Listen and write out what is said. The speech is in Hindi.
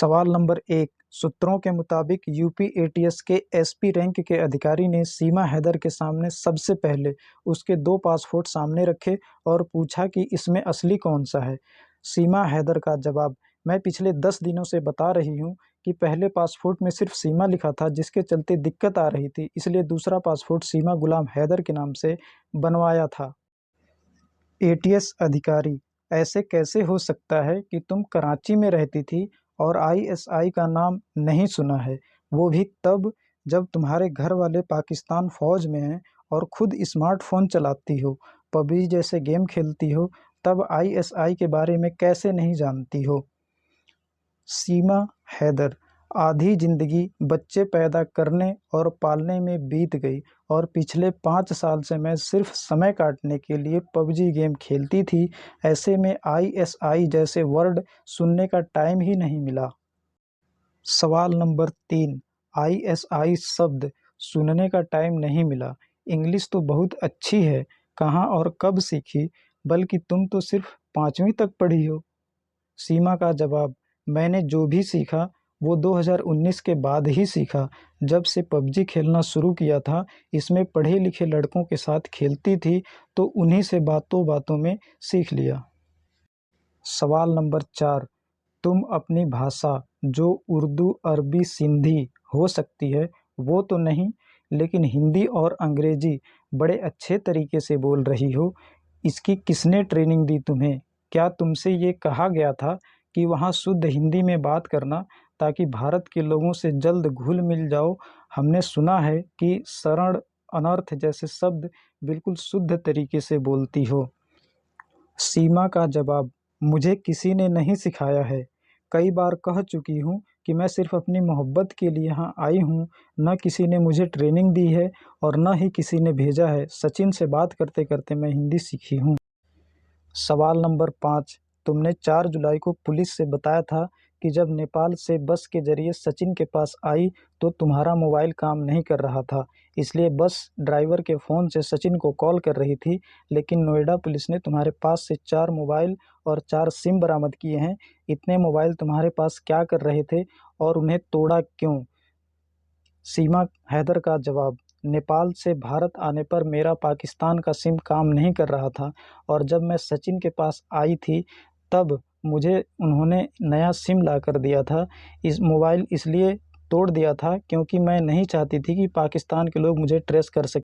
सवाल नंबर 1। सूत्रों के मुताबिक यूपी एटीएस के एसपी रैंक के अधिकारी ने सीमा हैदर के सामने सबसे पहले उसके 2 पासपोर्ट सामने रखे और पूछा कि इसमें असली कौन सा है। सीमा हैदर का जवाब, मैं पिछले 10 दिनों से बता रही हूँ कि पहले पासपोर्ट में सिर्फ सीमा लिखा था, जिसके चलते दिक्कत आ रही थी, इसलिए दूसरा पासपोर्ट सीमा गुलाम हैदर के नाम से बनवाया था। एटीएस अधिकारी, ऐसे कैसे हो सकता है कि तुम कराची में रहती थी और आईएसआई का नाम नहीं सुना है, वो भी तब जब तुम्हारे घर वाले पाकिस्तान फौज में हैं और खुद स्मार्टफोन चलाती हो, पबजी जैसे गेम खेलती हो, तब आईएसआई के बारे में कैसे नहीं जानती हो। सीमा हैदर, आधी जिंदगी बच्चे पैदा करने और पालने में बीत गई और पिछले 5 साल से मैं सिर्फ समय काटने के लिए पबजी गेम खेलती थी। ऐसे में आईएसआई जैसे वर्ड सुनने का टाइम ही नहीं मिला। सवाल नंबर 3। आईएसआई शब्द सुनने का टाइम नहीं मिला। इंग्लिश तो बहुत अच्छी है, कहाँ और कब सीखी, बल्कि तुम तो सिर्फ 5वीं तक पढ़ी हो। सीमा का जवाब, मैंने जो भी सीखा वो 2019 के बाद ही सीखा, जब से पबजी खेलना शुरू किया था। इसमें पढ़े लिखे लड़कों के साथ खेलती थी तो उन्हीं से बातों बातों में सीख लिया। सवाल नंबर 4। तुम अपनी भाषा, जो उर्दू, अरबी, सिंधी हो सकती है वो तो नहीं, लेकिन हिंदी और अंग्रेजी बड़े अच्छे तरीके से बोल रही हो। इसकी किसने ट्रेनिंग दी तुम्हें? क्या तुमसे ये कहा गया था कि वहाँ शुद्ध हिंदी में बात करना, ताकि भारत के लोगों से जल्द घुल मिल जाओ? हमने सुना है कि शरण, अनर्थ जैसे शब्द बिल्कुल शुद्ध तरीके से बोलती हो। सीमा का जवाब, मुझे किसी ने नहीं सिखाया है। कई बार कह चुकी हूँ कि मैं सिर्फ अपनी मोहब्बत के लिए यहाँ आई हूँ, न किसी ने मुझे ट्रेनिंग दी है और न ही किसी ने भेजा है। सचिन से बात करते करते मैं हिंदी सीखी हूँ। सवाल नंबर 5। तुमने 4 जुलाई को पुलिस से बताया था कि जब नेपाल से बस के जरिए सचिन के पास आई तो तुम्हारा मोबाइल काम नहीं कर रहा था, इसलिए बस ड्राइवर के फ़ोन से सचिन को कॉल कर रही थी। लेकिन नोएडा पुलिस ने तुम्हारे पास से 4 मोबाइल और 4 सिम बरामद किए हैं। इतने मोबाइल तुम्हारे पास क्या कर रहे थे और उन्हें तोड़ा क्यों? सीमा हैदर का जवाब, नेपाल से भारत आने पर मेरा पाकिस्तान का सिम काम नहीं कर रहा था और जब मैं सचिन के पास आई थी तब मुझे उन्होंने नया सिम ला कर दिया था। इस मोबाइल इसलिए तोड़ दिया था क्योंकि मैं नहीं चाहती थी कि पाकिस्तान के लोग मुझे ट्रेस कर सकें।